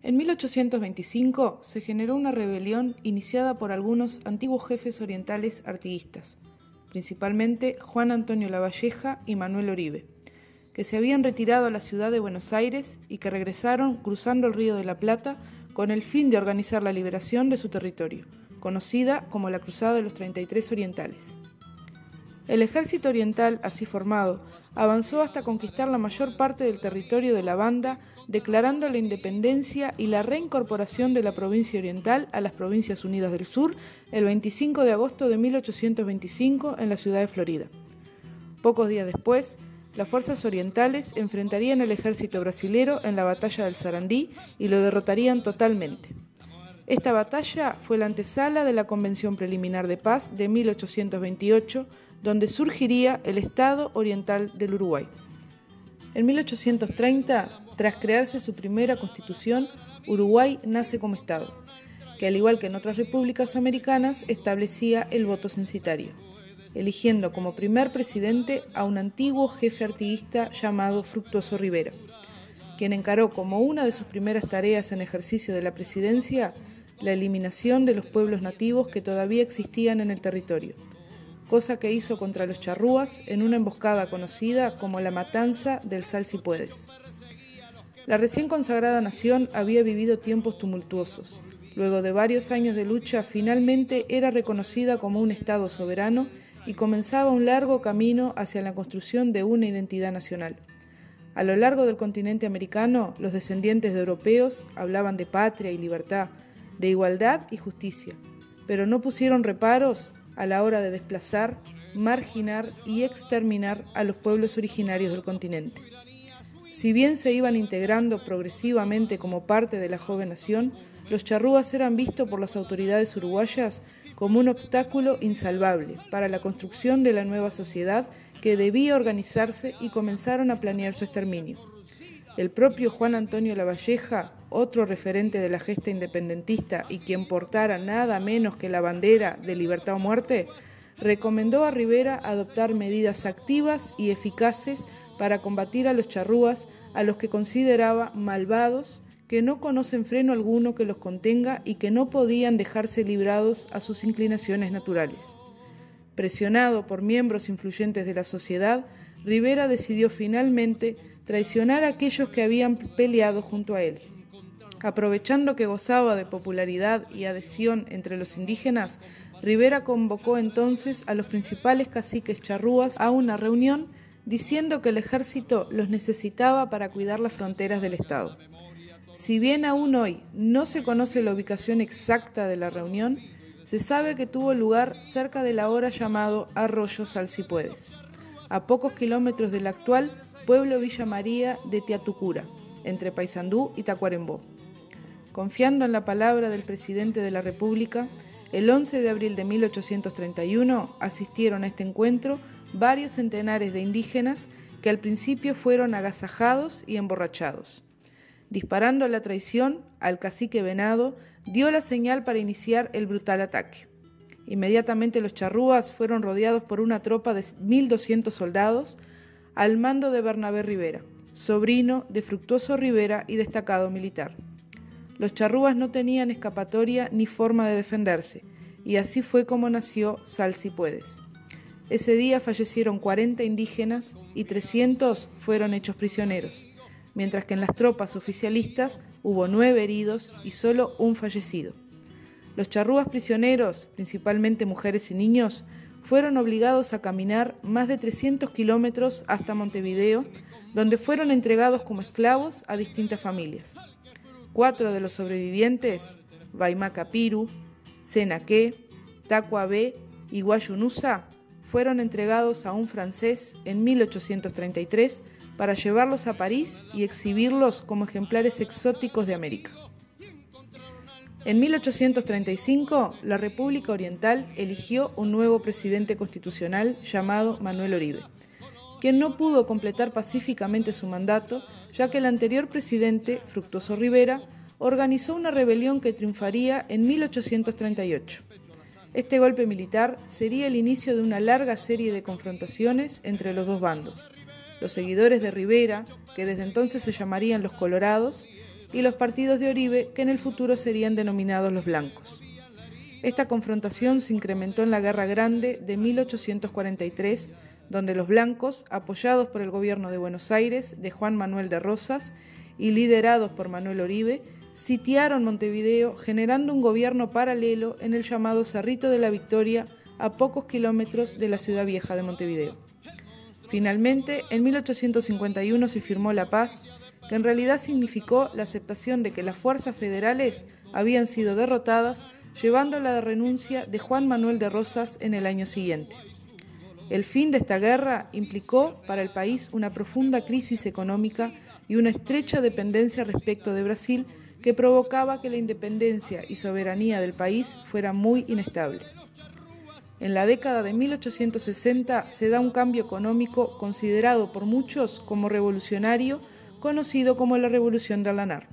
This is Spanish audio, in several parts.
En 1825 se generó una rebelión iniciada por algunos antiguos jefes orientales artiguistas, principalmente Juan Antonio Lavalleja y Manuel Oribe, que se habían retirado a la ciudad de Buenos Aires y que regresaron cruzando el Río de la Plata con el fin de organizar la liberación de su territorio, conocida como la Cruzada de los 33 Orientales. El ejército oriental, así formado, avanzó hasta conquistar la mayor parte del territorio de la Banda, declarando la independencia y la reincorporación de la provincia oriental a las Provincias Unidas del Sur el 25 de agosto de 1825 en la ciudad de Florida. Pocos días después, las fuerzas orientales enfrentarían al ejército brasilero en la batalla del Sarandí y lo derrotarían totalmente. Esta batalla fue la antesala de la Convención Preliminar de Paz de 1828, donde surgiría el Estado Oriental del Uruguay. En 1830, tras crearse su primera constitución, Uruguay nace como Estado, que al igual que en otras repúblicas americanas, establecía el voto censitario, eligiendo como primer presidente a un antiguo jefe artiguista llamado Fructuoso Rivera, quien encaró como una de sus primeras tareas en ejercicio de la presidencia la eliminación de los pueblos nativos que todavía existían en el territorio, cosa que hizo contra los charrúas en una emboscada conocida como la Matanza del Salsipuedes. La recién consagrada nación había vivido tiempos tumultuosos. Luego de varios años de lucha, finalmente era reconocida como un Estado soberano y comenzaba un largo camino hacia la construcción de una identidad nacional. A lo largo del continente americano, los descendientes de europeos hablaban de patria y libertad, de igualdad y justicia, pero no pusieron reparos a la hora de desplazar, marginar y exterminar a los pueblos originarios del continente. Si bien se iban integrando progresivamente como parte de la joven nación, los charrúas eran vistos por las autoridades uruguayas como un obstáculo insalvable para la construcción de la nueva sociedad que debía organizarse y comenzaron a planear su exterminio. El propio Juan Antonio Lavalleja, otro referente de la gesta independentista y quien portara nada menos que la bandera de libertad o muerte, recomendó a Rivera adoptar medidas activas y eficaces para combatir a los charrúas, a los que consideraba malvados, que no conocen freno alguno que los contenga y que no podían dejarse librados a sus inclinaciones naturales. Presionado por miembros influyentes de la sociedad, Rivera decidió finalmente traicionar a aquellos que habían peleado junto a él. Aprovechando que gozaba de popularidad y adhesión entre los indígenas, Rivera convocó entonces a los principales caciques charrúas a una reunión diciendo que el ejército los necesitaba para cuidar las fronteras del Estado. Si bien aún hoy no se conoce la ubicación exacta de la reunión, se sabe que tuvo lugar cerca del ahora llamado Arroyo Salsipuedes, a pocos kilómetros del actual pueblo Villa María de Teatucura, entre Paysandú y Tacuarembó. Confiando en la palabra del presidente de la República, el 11 de abril de 1831 asistieron a este encuentro varios centenares de indígenas que al principio fueron agasajados y emborrachados. Disparando a la traición, al cacique Venado dio la señal para iniciar el brutal ataque. Inmediatamente los charrúas fueron rodeados por una tropa de 1.200 soldados al mando de Bernabé Rivera, sobrino de Fructuoso Rivera y destacado militar. Los charrúas no tenían escapatoria ni forma de defenderse, y así fue como nació Salsipuedes. Ese día fallecieron 40 indígenas y 300 fueron hechos prisioneros, mientras que en las tropas oficialistas hubo 9 heridos y solo un fallecido. Los charrúas prisioneros, principalmente mujeres y niños, fueron obligados a caminar más de 300 kilómetros hasta Montevideo, donde fueron entregados como esclavos a distintas familias. 4 de los sobrevivientes, Baimaca Piru, Senaque, Tacuabé y Guayunusa, fueron entregados a un francés en 1833 para llevarlos a París y exhibirlos como ejemplares exóticos de América. En 1835, la República Oriental eligió un nuevo presidente constitucional llamado Manuel Oribe, quien no pudo completar pacíficamente su mandato, ya que el anterior presidente, Fructuoso Rivera, organizó una rebelión que triunfaría en 1838. Este golpe militar sería el inicio de una larga serie de confrontaciones entre los dos bandos. Los seguidores de Rivera, que desde entonces se llamarían los Colorados, y los partidos de Oribe, que en el futuro serían denominados los blancos. Esta confrontación se incrementó en la Guerra Grande de 1843, donde los blancos, apoyados por el gobierno de Buenos Aires de Juan Manuel de Rosas y liderados por Manuel Oribe, sitiaron Montevideo, generando un gobierno paralelo en el llamado Cerrito de la Victoria, a pocos kilómetros de la ciudad vieja de Montevideo. Finalmente, en 1851 se firmó la paz, que en realidad significó la aceptación de que las fuerzas federales habían sido derrotadas, llevando a la renuncia de Juan Manuel de Rosas en el año siguiente. El fin de esta guerra implicó para el país una profunda crisis económica y una estrecha dependencia respecto de Brasil, que provocaba que la independencia y soberanía del país fuera muy inestable. En la década de 1860 se da un cambio económico considerado por muchos como revolucionario, conocido como la Revolución del Lanar.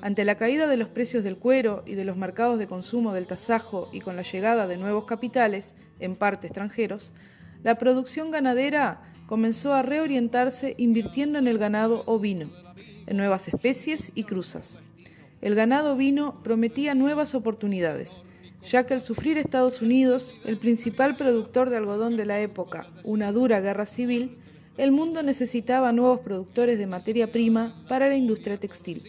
Ante la caída de los precios del cuero y de los mercados de consumo del tasajo y con la llegada de nuevos capitales, en parte extranjeros, la producción ganadera comenzó a reorientarse invirtiendo en el ganado ovino, en nuevas especies y cruzas. El ganado ovino prometía nuevas oportunidades, ya que al sufrir Estados Unidos, el principal productor de algodón de la época, una dura guerra civil, el mundo necesitaba nuevos productores de materia prima para la industria textil.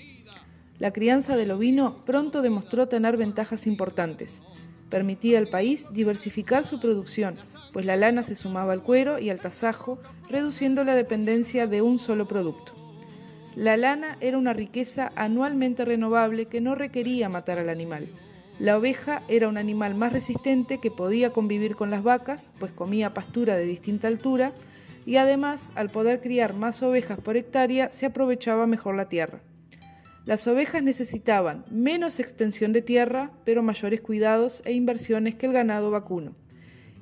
La crianza del ovino pronto demostró tener ventajas importantes. Permitía al país diversificar su producción, pues la lana se sumaba al cuero y al tasajo, reduciendo la dependencia de un solo producto. La lana era una riqueza anualmente renovable que no requería matar al animal. La oveja era un animal más resistente que podía convivir con las vacas, pues comía pastura de distinta altura, y además, al poder criar más ovejas por hectárea, se aprovechaba mejor la tierra. Las ovejas necesitaban menos extensión de tierra, pero mayores cuidados e inversiones que el ganado vacuno,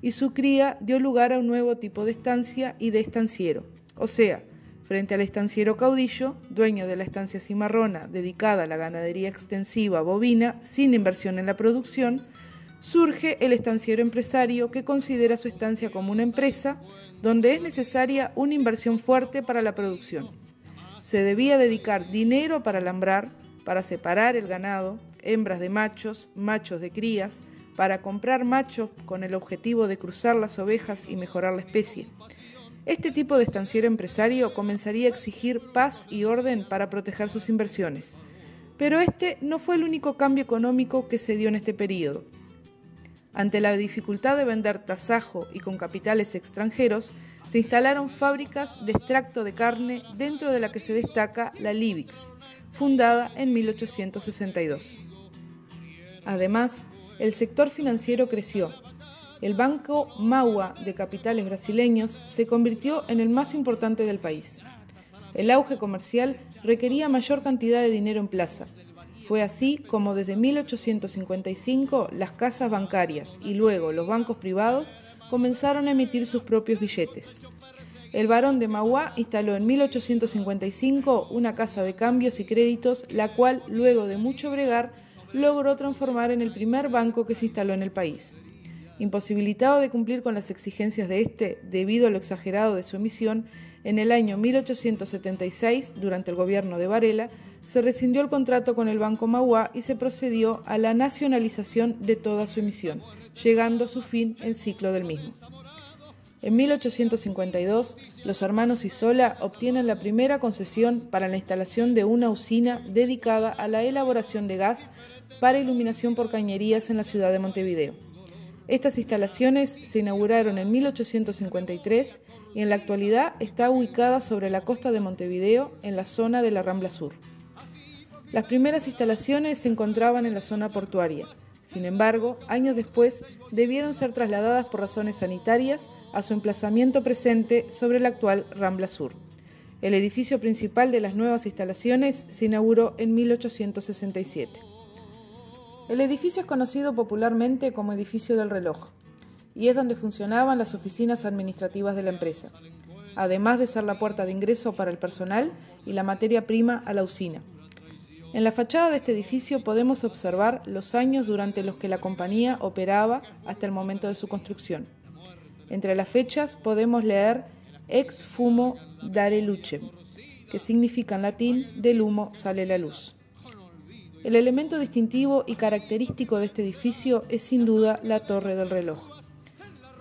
y su cría dio lugar a un nuevo tipo de estancia y de estanciero, o sea, frente al estanciero caudillo, dueño de la estancia cimarrona dedicada a la ganadería extensiva bovina sin inversión en la producción, surge el estanciero empresario que considera su estancia como una empresa donde es necesaria una inversión fuerte para la producción. Se debía dedicar dinero para alambrar, para separar el ganado, hembras de machos, machos de crías, para comprar machos con el objetivo de cruzar las ovejas y mejorar la especie. Este tipo de estanciero empresario comenzaría a exigir paz y orden para proteger sus inversiones. Pero este no fue el único cambio económico que se dio en este periodo. Ante la dificultad de vender tasajo y con capitales extranjeros, se instalaron fábricas de extracto de carne, dentro de la que se destaca la Livix, fundada en 1862. Además, el sector financiero creció. El Banco Mauá de capitales brasileños se convirtió en el más importante del país. El auge comercial requería mayor cantidad de dinero en plaza. Fue así como desde 1855 las casas bancarias y luego los bancos privados comenzaron a emitir sus propios billetes. El barón de Mauá instaló en 1855 una casa de cambios y créditos, la cual, luego de mucho bregar, logró transformar en el primer banco que se instaló en el país. Imposibilitado de cumplir con las exigencias de este, debido a lo exagerado de su emisión, en el año 1876, durante el gobierno de Varela, se rescindió el contrato con el Banco Mauá y se procedió a la nacionalización de toda su emisión, llegando a su fin el ciclo del mismo. En 1852, los hermanos Isola obtienen la primera concesión para la instalación de una usina dedicada a la elaboración de gas para iluminación por cañerías en la ciudad de Montevideo. Estas instalaciones se inauguraron en 1853 y en la actualidad está ubicada sobre la costa de Montevideo, en la zona de la Rambla Sur. Las primeras instalaciones se encontraban en la zona portuaria. Sin embargo, años después debieron ser trasladadas por razones sanitarias a su emplazamiento presente sobre la actual Rambla Sur. El edificio principal de las nuevas instalaciones se inauguró en 1867. El edificio es conocido popularmente como Edificio del Reloj y es donde funcionaban las oficinas administrativas de la empresa, además de ser la puerta de ingreso para el personal y la materia prima a la usina. En la fachada de este edificio podemos observar los años durante los que la compañía operaba hasta el momento de su construcción. Entre las fechas podemos leer Ex Fumo Dare Lucem, que significa en latín del humo sale la luz. El elemento distintivo y característico de este edificio es sin duda la torre del reloj.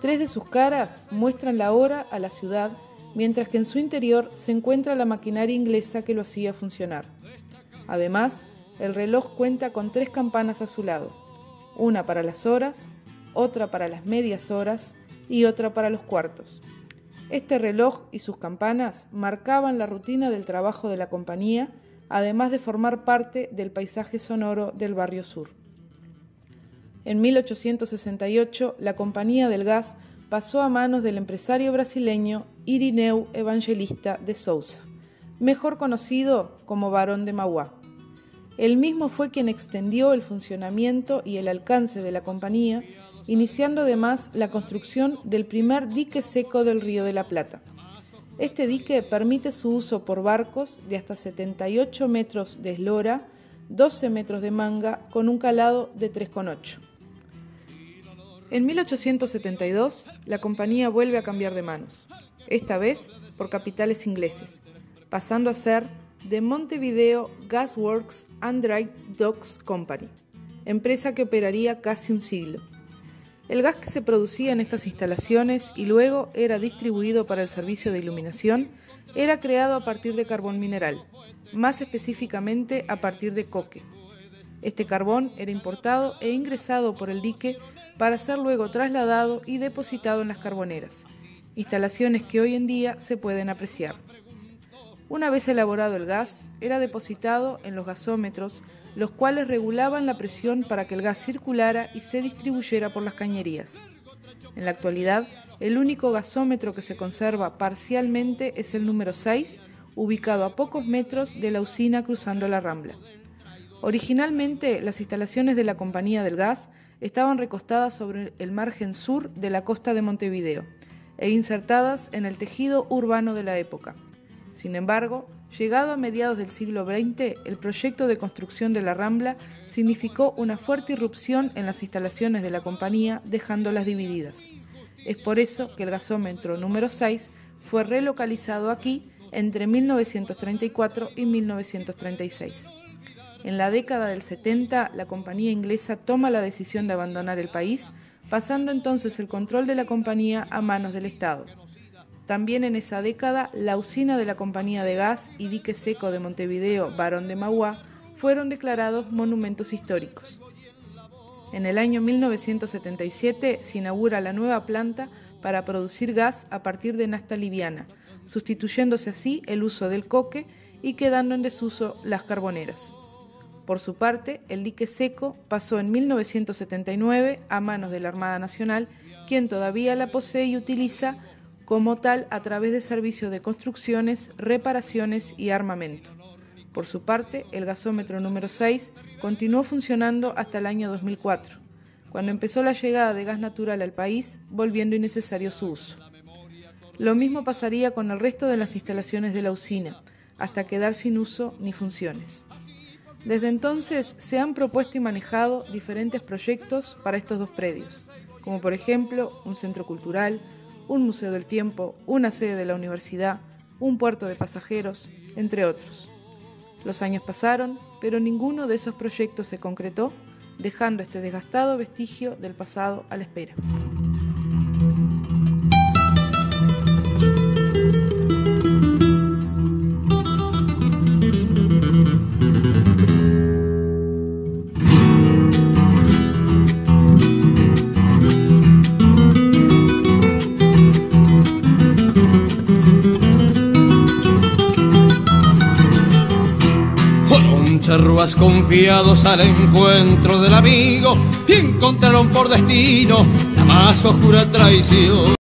3 de sus caras muestran la hora a la ciudad, mientras que en su interior se encuentra la maquinaria inglesa que lo hacía funcionar. Además, el reloj cuenta con 3 campanas a su lado, una para las horas, otra para las medias horas y otra para los cuartos. Este reloj y sus campanas marcaban la rutina del trabajo de la compañía, además de formar parte del paisaje sonoro del barrio sur. En 1868, la Compañía del Gas pasó a manos del empresario brasileño Irineu Evangelista de Souza, mejor conocido como Barón de Mauá. Él mismo fue quien extendió el funcionamiento y el alcance de la compañía, iniciando además la construcción del primer dique seco del Río de la Plata. Este dique permite su uso por barcos de hasta 78 metros de eslora, 12 metros de manga, con un calado de 3,8. En 1872, la compañía vuelve a cambiar de manos, esta vez por capitales ingleses, pasando a ser The Montevideo Gas Works and Dry Docks Company, empresa que operaría casi un siglo. El gas que se producía en estas instalaciones y luego era distribuido para el servicio de iluminación era creado a partir de carbón mineral, más específicamente a partir de coque. Este carbón era importado e ingresado por el dique para ser luego trasladado y depositado en las carboneras, instalaciones que hoy en día se pueden apreciar. Una vez elaborado el gas, era depositado en los gasómetros, los cuales regulaban la presión para que el gas circulara y se distribuyera por las cañerías. En la actualidad, el único gasómetro que se conserva parcialmente es el número 6, ubicado a pocos metros de la usina cruzando la Rambla. Originalmente, las instalaciones de la Compañía del Gas estaban recostadas sobre el margen sur de la costa de Montevideo e insertadas en el tejido urbano de la época. Sin embargo, llegado a mediados del siglo XX, el proyecto de construcción de la Rambla significó una fuerte irrupción en las instalaciones de la compañía, dejándolas divididas. Es por eso que el gasómetro número 6 fue relocalizado aquí entre 1934 y 1936. En la década del 70, la compañía inglesa toma la decisión de abandonar el país, pasando entonces el control de la compañía a manos del Estado. También en esa década, la usina de la Compañía de Gas y Dique Seco de Montevideo, Barón de Mauá, fueron declarados monumentos históricos. En el año 1977 se inaugura la nueva planta para producir gas a partir de nafta liviana, sustituyéndose así el uso del coque y quedando en desuso las carboneras. Por su parte, el dique seco pasó en 1979 a manos de la Armada Nacional, quien todavía la posee y utiliza como tal a través de servicios de construcciones, reparaciones y armamento. Por su parte, el gasómetro número 6 continuó funcionando hasta el año 2004, cuando empezó la llegada de gas natural al país, volviendo innecesario su uso. Lo mismo pasaría con el resto de las instalaciones de la usina, hasta quedar sin uso ni funciones. Desde entonces se han propuesto y manejado diferentes proyectos para estos dos predios, como por ejemplo un centro cultural, un museo del tiempo, una sede de la universidad, un puerto de pasajeros, entre otros. Los años pasaron, pero ninguno de esos proyectos se concretó, dejando este desgastado vestigio del pasado a la espera. Charrúas confiados al encuentro del amigo y encontraron por destino la más oscura traición.